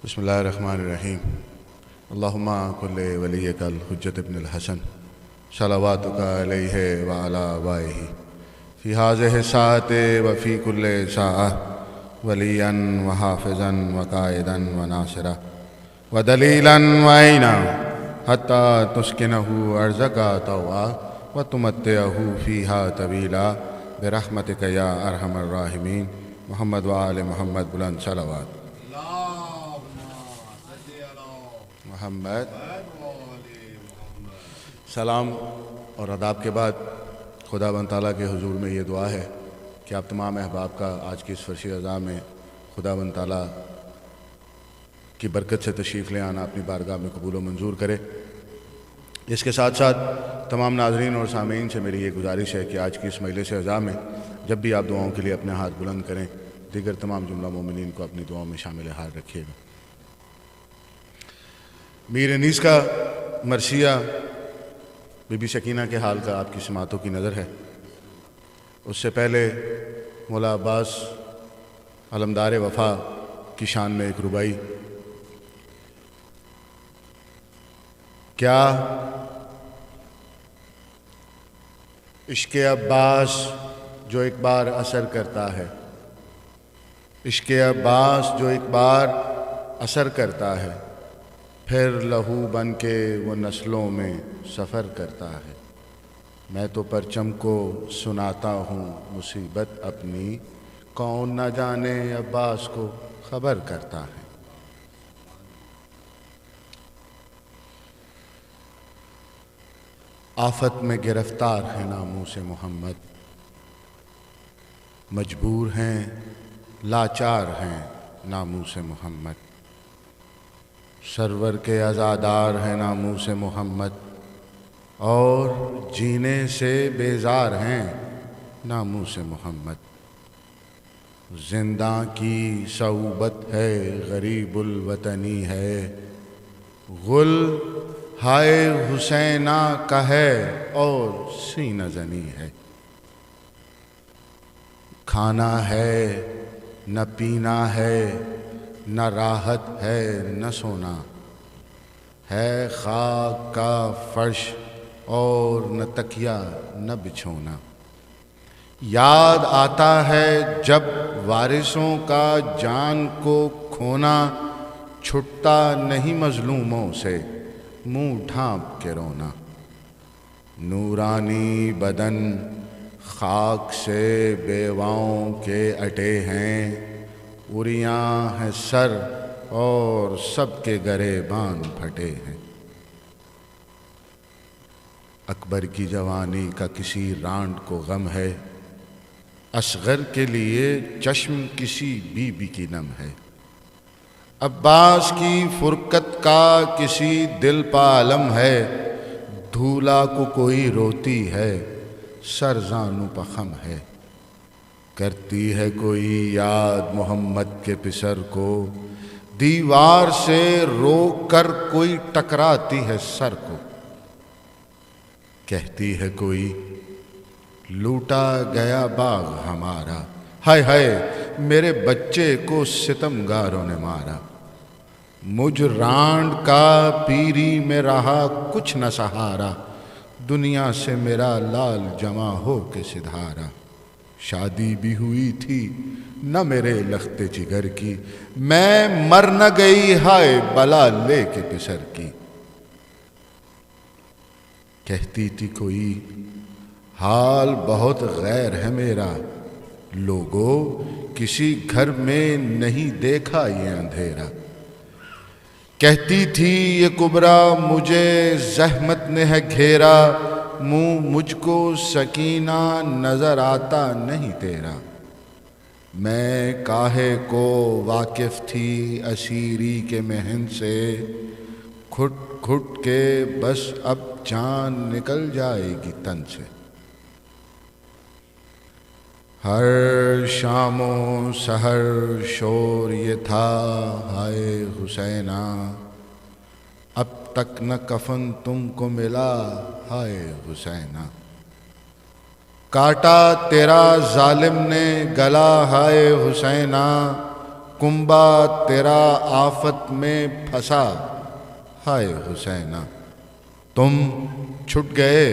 بسم اللہ الرحمن الرحیم اللہم کل ولیک الحجۃ ابن الحسن صلواتک علیہ وعلی آبائہ فی ہذہ الساعۃ وفی کل ساعۃ ولیا وحافظا وقائدا وناصرا ودلیلا وعینا حتی تسکنہ ارضک طوعا وتمتعہ فیہا طویلا برحمتک یا ارحم الراحمین محمد وآل محمد بلند صلوات محمد۔ سلام اور آداب کے بعد خدا بند تعالیٰ کے حضور میں یہ دعا ہے کہ آپ تمام احباب کا آج کی اس فرشی اذاں میں خدا بند تعالیٰ کی برکت سے تشریف لے آنا اپنی بارگاہ میں قبول و منظور کرے۔ اس کے ساتھ ساتھ تمام ناظرین اور سامعین سے میری یہ گزارش ہے کہ آج کی اس مجلس اذاں میں جب بھی آپ دعاؤں کے لیے اپنے ہاتھ بلند کریں، دیگر تمام جملہ مومنین کو اپنی دعاؤں میں شامل حال رکھیے گا۔ میر انیس کا مرثیہ بی بی سکینہ کے حال کا آپ کی سماعتوں کی نظر ہے۔ اس سے پہلے مولا عباس علمدار وفا کی شان میں ایک ربائی۔ کیا عشق عباس جو ایک بار اثر کرتا ہے، عشق عباس جو ایک بار اثر کرتا ہے، پھر لہو بن کے وہ نسلوں میں سفر کرتا ہے۔ میں تو پرچم کو سناتا ہوں مصیبت اپنی، کون نہ جانے عباس کو خبر کرتا ہے۔ آفت میں گرفتار ہیں ناموس محمد، مجبور ہیں لاچار ہیں ناموس محمد، سرور کے عزادار ہیں ناموس محمد، اور جینے سے بیزار ہیں ناموس محمد۔ زنداں کی صعوبت ہے غریب الوطنی ہے، غل ہائے حسینہ کا ہے اور سینہ زنی ہے۔ کھانا ہے نہ پینا ہے، نہ راحت ہے نہ سونا، ہے خاک کا فرش اور نہ تکیہ نہ بچھونا۔ یاد آتا ہے جب وارثوں کا جان کو کھونا، چھٹتا نہیں مظلوموں سے منہ ڈھانپ کے رونا۔ نورانی بدن خاک سے بیواؤں کے اٹے ہیں، اریاں ہیں سر اور سب کے گریبان پھٹے ہیں۔ اکبر کی جوانی کا کسی رانڈ کو غم ہے، اصغر کے لیے چشم کسی بی بی کی نم ہے۔ عباس کی فرقت کا کسی دل پہ علم ہے، دھولا کو کوئی روتی ہے سر زانو پہ خم ہے۔ کرتی ہے کوئی یاد محمد کے پسر کو، دیوار سے روک کر کوئی ٹکراتی ہے سر کو۔ کہتی ہے کوئی لوٹا گیا باغ ہمارا، ہائے ہائے میرے بچے کو ستم گاروں نے مارا۔ مجھ رانڈ کا پیری میں رہا کچھ نہ سہارا، دنیا سے میرا لال جمع ہو کے سدھارا۔ شادی بھی ہوئی تھی نہ میرے لخت جگر کی، میں مر نہ گئی ہائے بلا لے کے پسر کی۔ کہتی تھی کوئی حال بہت غیر ہے میرا، لوگو کسی گھر میں نہیں دیکھا یہ اندھیرا۔ کہتی تھی یہ کبرا مجھے زحمت نے ہے گھیرا، منہ مجھ کو سکینہ نظر آتا نہیں تیرا۔ میں کاہے کو واقف تھی اسیری کے محن سے، گھٹ گھٹ کے بس اب جان نکل جائے گی تن سے۔ ہر شام و سحر شور یہ تھا ہائے حسینہ، اب تک نہ کفن تم کو ملا ہائے حسینہ۔ کاٹا تیرا ظالم نے گلا ہائے حسینہ، کنبا تیرا آفت میں پھنسا، ہائے حسینہ تم چھٹ گئے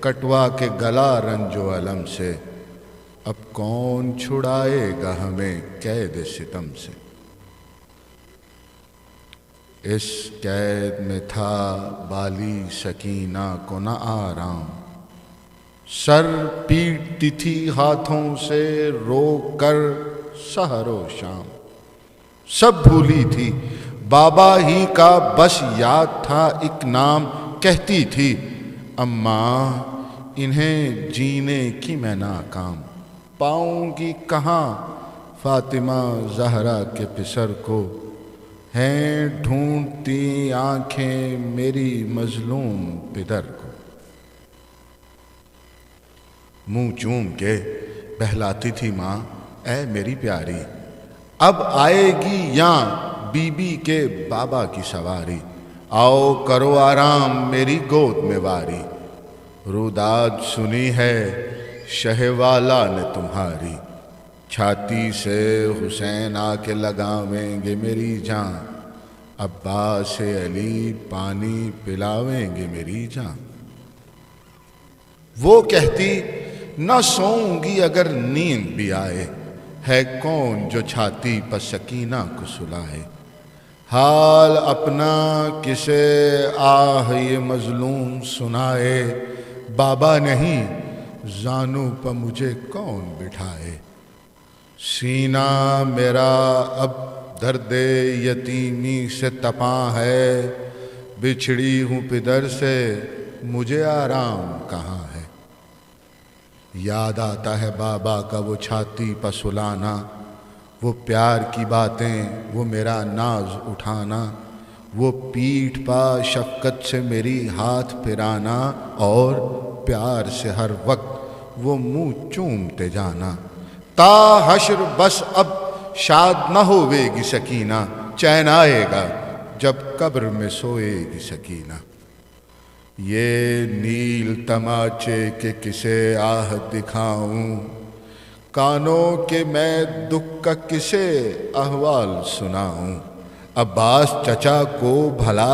کٹوا کے گلا رنج و الم سے، اب کون چھڑائے گا ہمیں قید ستم سے۔ اس قید میں تھا بالی سکینہ کو نہ آرام، سر پیٹتی تھی ہاتھوں سے روک کر سحر و شام، سب بھولی تھی بابا ہی کا بس یاد تھا ایک نام، کہتی تھی اماں انہیں جینے کی میں ناکام، پاؤں گی کہاں فاطمہ زہرا کے پسر کو، ہیں ڈھونڈتی آنکھیں میری مظلوم پدر کو۔ منہ چوم کے بہلاتی تھی ماں اے میری پیاری، اب آئے گی یاں بی بی کے بابا کی سواری، آؤ کرو آرام میری گود میں واری، روداد سنی ہے شہ والا نے تمہاری، چھاتی سے حسین آ کے لگاویں گے میری جان، عباس علی پانی پلاویں گے میری جان۔ وہ کہتی نہ سوؤں گی اگر نیند بھی آئے، ہے کون جو چھاتی پر سکینہ کو سلائے، حال اپنا کسے آہ یہ مظلوم سنائے، بابا نہیں زانو پر مجھے کون بٹھائے، سینہ میرا اب درد یتیمی سے تپاں ہے، بچھڑی ہوں پدر سے مجھے آرام کہاں ہے، یاد آتا ہے بابا کا وہ چھاتی پر سلانا، وہ پیار کی باتیں وہ میرا ناز اٹھانا، وہ پیٹھ پا شفقت سے میری ہاتھ پھرانا، اور پیار سے ہر وقت وہ منہ چومتے جانا، تا حشر بس اب شاد نہ ہوئے گی سکینہ، چین آئے گا جب قبر میں سوئے گی سکینہ، یہ نیل تماچے کے کسے آہ دکھاؤں، کانوں کے میں دکھ کا کسے احوال سناؤں، عباس چچا کو بھلا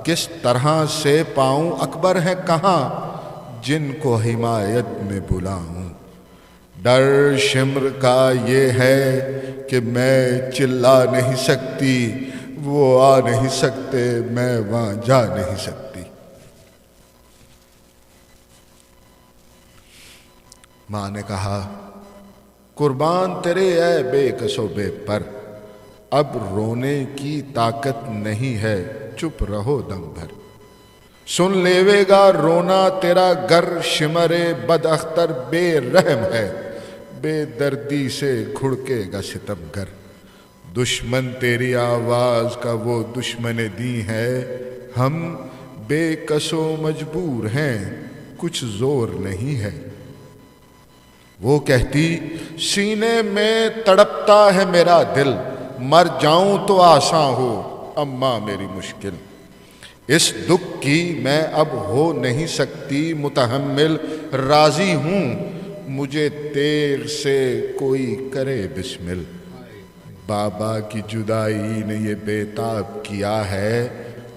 کس طرح سے پاؤں، اکبر ہے کہاں جن کو حمایت میں بلاؤں، ڈر شمر کا یہ ہے کہ میں چلا نہیں سکتی، وہ آ نہیں سکتے میں وہاں جا نہیں سکتی۔ ماں نے کہا قربان تیرے اے بے کس و بے پر، اب رونے کی طاقت نہیں ہے چپ رہو دم بھر، سن لیوے گا رونا تیرا گر شمر بد اختر بے رحم ہے، بے دردی سے کھڑکے گا ستم گر، دشمن تیری آواز کا وہ دشمن دی ہے، ہم بے کس و مجبور ہیں کچھ زور نہیں ہے، وہ کہتی سینے میں تڑپتا ہے میرا دل، مر جاؤں تو آساں ہو اماں میری مشکل، اس دکھ کی میں اب ہو نہیں سکتی متحمل، راضی ہوں مجھے تیغ سے کوئی کرے بسمل، بابا کی جدائی نے یہ بے تاب کیا ہے،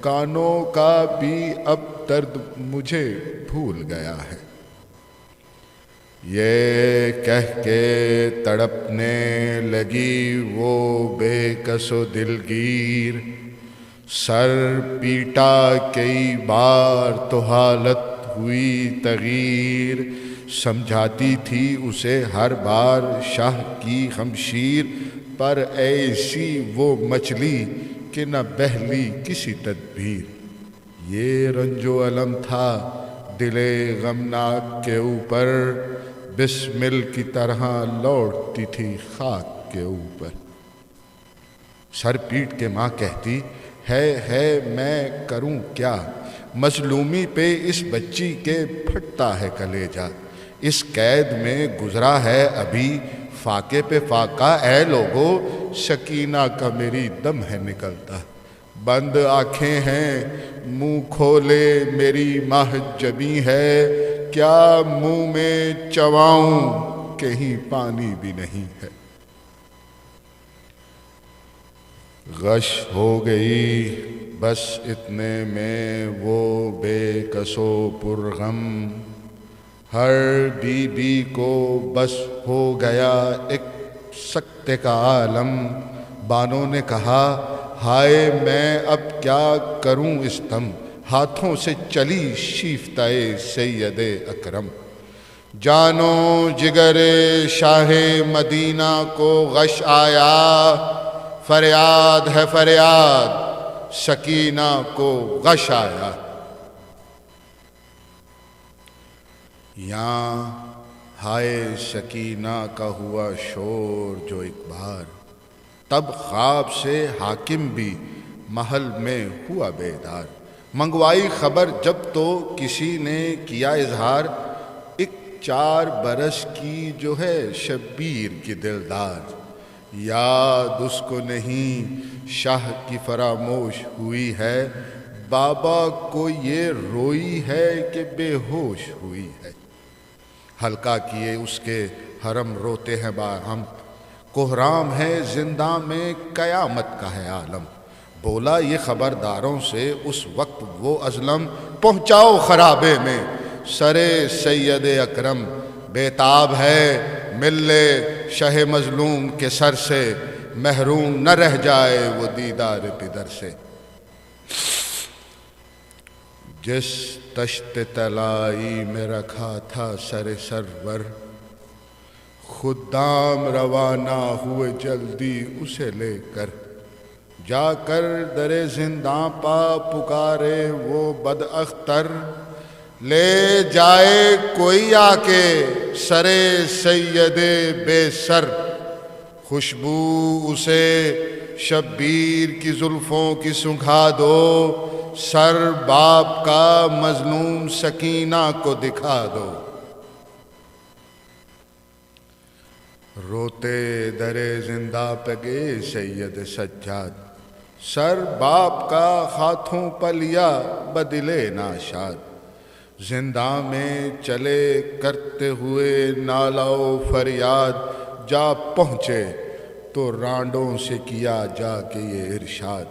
کانوں کا بھی اب درد مجھے بھول گیا ہے، یہ کہہ کے تڑپنے لگی وہ بے کس و دلگیر، سر پیٹا کئی بار تو حالت ہوئی تغیر، سمجھاتی تھی اسے ہر بار شاہ کی شمشیر، پر ایسی وہ مچلی کہ نہ بہلی کسی تدبیر، یہ رنج و الم تھا دل غمناک کے اوپر، بسمل کی طرح لوٹتی تھی خاک کے اوپر، سر پیٹ کے ماں کہتی ہے میں کروں کیا، مظلومی پہ اس بچی کے پھٹتا ہے کلیجہ، اس قید میں گزرا ہے ابھی فاقے پہ فاقہ، اے لوگو سکینہ کا میری دم ہے نکلتا، بند آنکھیں ہیں منہ کھولے میری محجبی ہے، کیا منہ میں چباؤں کہیں پانی بھی نہیں ہے، غش ہو گئی بس اتنے میں وہ بے کسو پرغم، ہر بی بی کو بس ہو گیا ایک سکتے کا عالم۔ بانوں نے کہا ہائے میں اب کیا کروں اس دم، ہاتھوں سے چلی شیفتہ سید اکرم۔ جانو جگر شاہ مدینہ کو غش آیا، فریاد ہے فریاد سکینہ کو غش آیا۔ یہاں ہائے سکینہ کا ہوا شور جو ایک بار، تب خواب سے حاکم بھی محل میں ہوا بیدار۔ منگوائی خبر جب تو کسی نے کیا اظہار، ایک 4 برس کی جو ہے شبیر کی دلدار۔ یاد اس کو نہیں شاہ کی فراموش ہوئی ہے، بابا کو یہ روئی ہے کہ بے ہوش ہوئی ہے۔ ہلکا کیے اس کے حرم روتے ہیں باہم، کوہرام ہے زندہ میں قیامت کا ہے عالم۔ بولا یہ خبرداروں سے اس وقت وہ ازلم، پہنچاؤ خرابے میں سرے سید اکرم۔ بیتاب ہے ملے شہ مظلوم کے سر سے، محروم نہ رہ جائے وہ دیدار پدر سے۔ جس تشت طلائی میں رکھا تھا سر سرور، خدام روانہ ہوئے جلدی اسے لے کر۔ جا کر در زنداں پا پکارے وہ بد اختر، لے جائے کوئی آ کے سر سید بے سر۔ خوشبو اسے شبیر کی زلفوں کی سنگھا دو، سر باپ کا مظلوم سکینہ کو دکھا دو۔ روتے در زندہ پہ گئے سید سجاد، سر باپ کا ہاتھوں پلیا بدل ناشاد۔ زندہ میں چلے کرتے ہوئے نالہ و فریاد، جا پہنچے تو رانڈوں سے کیا جا کے یہ ارشاد۔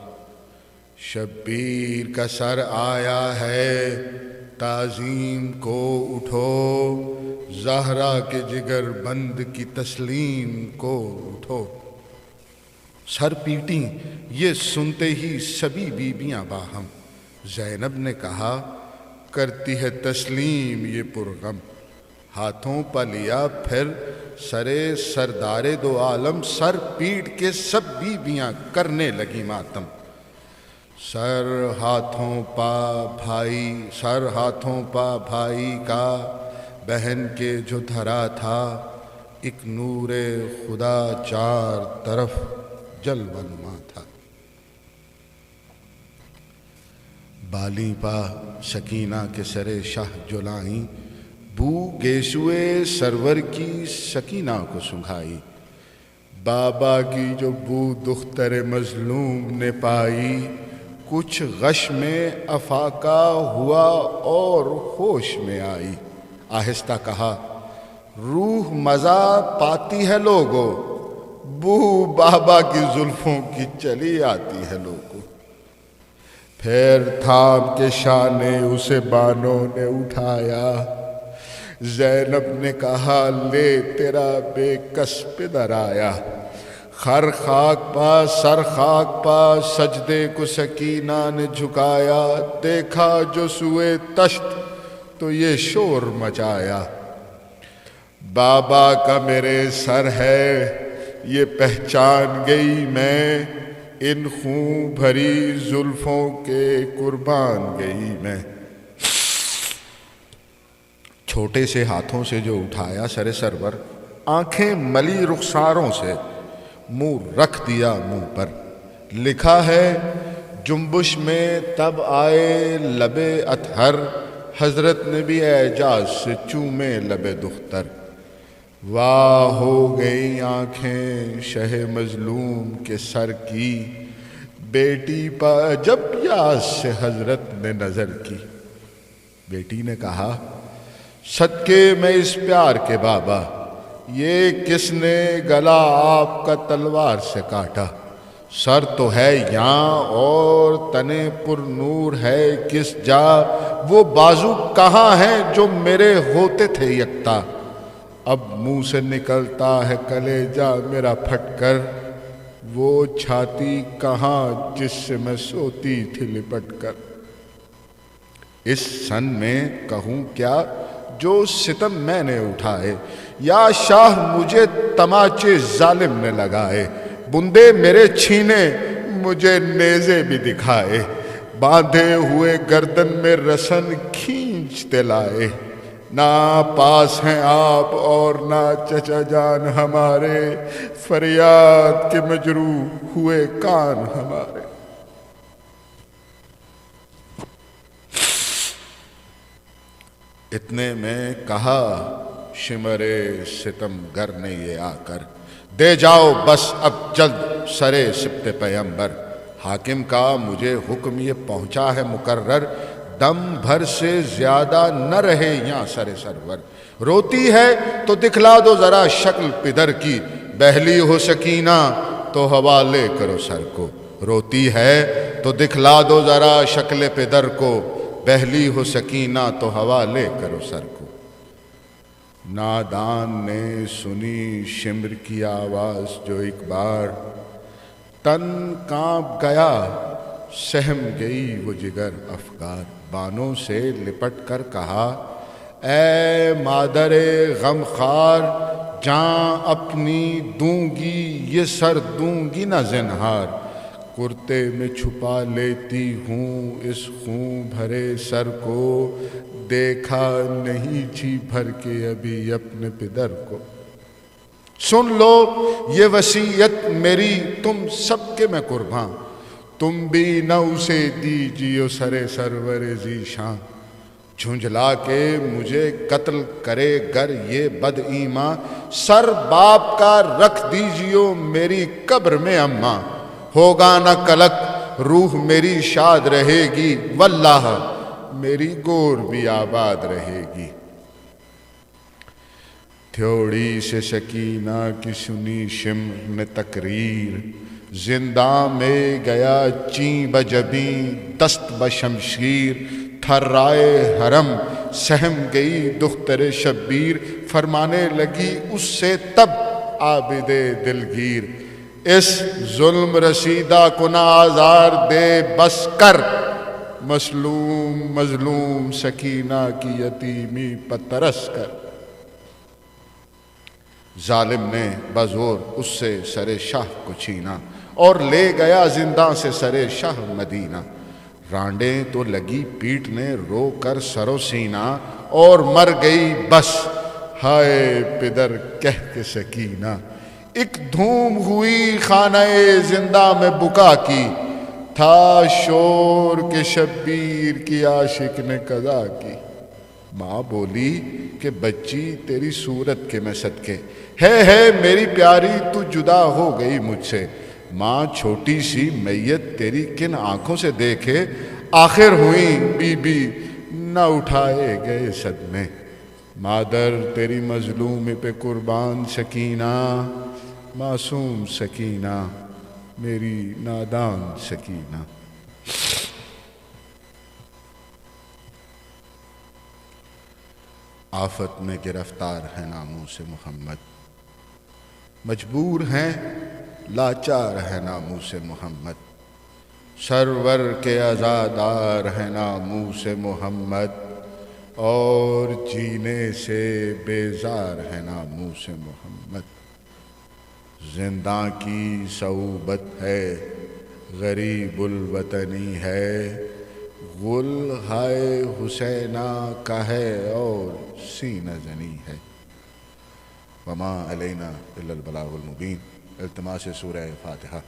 شبیر کا سر آیا ہے تعظیم کو اٹھو، زہرا کے جگر بند کی تسلیم کو اٹھو۔ سر پیٹیں یہ سنتے ہی سبھی بیویاں باہم، زینب نے کہا کرتی ہے تسلیم یہ پرغم۔ ہاتھوں پا لیا پھر سرے سردار دو عالم، سر پیٹ کے سب بیویاں کرنے لگی ماتم۔ سر ہاتھوں پا بھائی کا بہن کے جو دھرا تھا، ایک نور خدا 4 طرف جلوہ نما تھا۔ بالی پا سکینہ کے سرے شاہ جلائیں، بو گیسوئے سرور کی سکینہ کو سنگھائی۔ بابا کی جو بو دختر مظلوم نے پائی، کچھ غش میں افاقہ ہوا اور ہوش میں آئی۔ آہستہ کہا روح مزہ پاتی ہے لوگو، بو بابا کی زلفوں کی چلی آتی ہے لوگو۔ پھر تھام کے شانے اسے بانوں نے اٹھایا، زینب نے کہا لے تیرا بے کس پدر آیا۔ خر خاک پا سر خاک پا سجدے کو سکینہ نے جھکایا، دیکھا جو سوئے تشت تو یہ شور مچایا۔ بابا کا میرے سر ہے یہ پہچان گئی میں، ان خون بھری زلفوں کے قربان گئی میں۔ چھوٹے سے ہاتھوں سے جو اٹھایا سر سرور، آنکھیں ملی رخساروں سے منہ رکھ دیا منہ پر۔ لکھا ہے جنبش میں تب آئے لب اطہر، حضرت نے بھی اعجاز سے چومے لب دختر۔ واہ ہو گئی آنکھیں شہ مظلوم کے سر کی، بیٹی پا جب یاز سے حضرت نے نظر کی۔ بیٹی نے کہا صدقے میں اس پیار کے بابا، یہ کس نے گلا آپ کا تلوار سے کاٹا؟ سر تو ہے یاں اور تنے پر نور ہے کس جا، وہ بازو کہاں ہیں جو میرے ہوتے تھے یکتا، اب منہ سے نکلتا ہے کلیجہ میرا پھٹ کر، وہ چھاتی کہاں جس سے میں سوتی تھی لپٹ کر۔ اس سن میں کہوں کیا جو ستم میں نے اٹھائے، یا شاہ مجھے تماچے ظالم نے لگائے، بندے میرے چھینے مجھے نیزے بھی دکھائے، باندھے ہوئے گردن میں رسن کھینچتے لائے، نہ پاس ہیں آپ اور نہ چچا جان ہمارے، فریاد کے مجروح ہوئے کان ہمارے۔ اتنے میں کہا شمرے ستم گر نے یہ آ کر، دے جاؤ بس اب جلد سرے سبت پیمبر، حاکم کا مجھے حکم یہ پہنچا ہے مقرر، دم بھر سے زیادہ نہ رہے یہاں سر سرور، روتی ہے تو دکھلا دو ذرا شکل پدر کی، بہلی ہو سکینہ تو حوالے کرو سر کو، روتی ہے تو دکھلا دو ذرا شکل پدر کو، بہلی ہو سکینہ تو حوالے کرو سر کو۔ نادان نے سنی شمر کی آواز جو ایک بار، تن کانپ گیا سہم گئی وہ جگر افگار، بانوں سے لپٹ کر کہا اے مادر غم خوار، جاں اپنی دوں گی یہ سر دوں گی نہ زنہار، کرتے میں چھپا لیتی ہوں اس خون بھرے سر کو، دیکھا نہیں جی بھر کے ابھی اپنے پدر کو، سن لو یہ وصیت میری تم سب کے میں قرباں، تم بھی نہ اسے دیجیو سرے سرور ذیشاں، جھنجھلا کے مجھے قتل کرے گر یہ بد ایماں، سر باپ کا رکھ دیجیو میری قبر میں اماں، ہوگا نہ کلک روح میری شاد رہے گی، واللہ میری گور بھی آباد رہے گی۔ تھوڑی سے سکینہ کی سنی شمر نے تقریر، زنداں میں گیا چیں بجبیں دست بشمشیر، تھرائے حرم سہم گئی دختر شبیر، فرمانے لگی اس سے تب عابد دلگیر، اس ظلم رسیدہ کو نہ آزار دے بس کر، مظلوم مظلوم سکینہ کی یتیمی پر ترس کر۔ ظالم نے بزور اس سے سر شاہ کو چھینا، اور لے گیا زنداں سے سر شاہ مدینہ، رانڈیں تو لگی پیٹنے رو کر سر و سینہ، اور مر گئی بس ہائے پدر کہہ کے سکینہ، ایک دھوم ہوئی خانہ زندہ میں بکا کی، تھا شور کے شبیر کی عاشق نے قضا کی، ماں بولی کہ بچی تیری صورت کے میں صدقے، ہے میری پیاری تو جدا ہو گئی مجھ سے، ماں چھوٹی سی میت تیری کن آنکھوں سے دیکھے، آخر ہوئیں بی بی نہ اٹھائے گئے صدمے، مادر تیری مظلوم پہ قربان سکینہ، معصوم سکینہ میری نادان سکینہ۔ آفت میں گرفتار ہے ناموس محمد، مجبور ہیں لاچار ہے ناموس محمد، سرور کے عزادار ہے ناموس محمد، اور جینے سے بیزار ہے ناموس محمد، زنداں کی صعوبت ہے غریب الوطنی ہے، غل ہائے حسینہ کا ہے اور سینہ زنی ہے۔ وما علینا الا البلاغ المبین۔ التماس سورہ فاتحہ۔